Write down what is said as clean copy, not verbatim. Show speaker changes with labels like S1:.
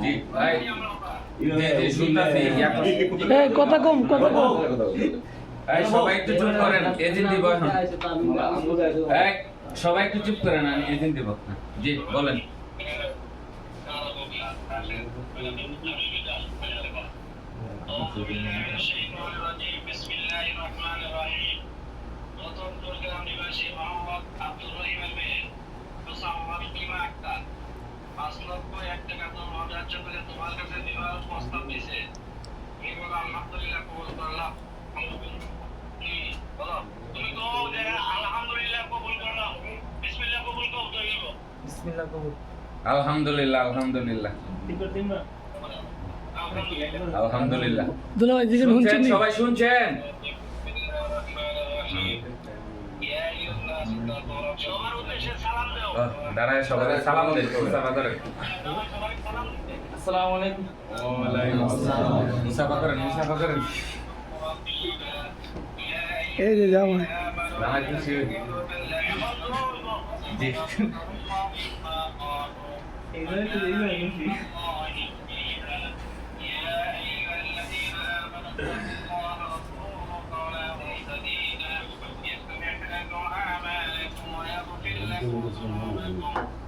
S1: জি ভাই জি শুনতাছি
S2: এই কথা কম
S1: এই সবাই একটু চুপ করেন এজেন্ট দিব এখন এই সবাই একটু চুপ করেন আমি এজেন্ট দিব জি বলেন
S3: প্রথম চট্টগ্রাম নিবাসী মোহাম্মদ আব্দুর রহিমের মেয়ে মোসাম্মদ ইমা আক্তার 5,01,000 টাকা ধার্য করে তোমার কাছে বিবাহ প্রস্তাব দিয়েছে। তুমি বলো আলহামদুলিল্লাহ কবুল করলাম। বলো তুমি তো যে আলহামদুলিল্লাহ কবুল করলাম। বিসমিল্লাহ কবুল করো তো বলো।
S2: বিসমিল্লাহ কবুল।
S1: আলহামদুলিল্লাহ আলহামদুলিল্লাহ আলহামদুলিল্লাহ
S2: দুলাভাই দিকে শুনছেন
S1: সবাই শুনছেন
S3: সবার উদ্দেশ্যে সালাম দাও।
S1: দাঁড়ায় সবাই সালাম দেন মুসাফা করেন
S2: আসসালামু আলাইকুম
S1: ওয়ালাইকুম আসসালাম মুসাফা করেন
S2: এই যে জামাই
S1: জামাই খুশি জি
S2: এইভাবে তো এইভাবে খুশি
S3: يغفر لكم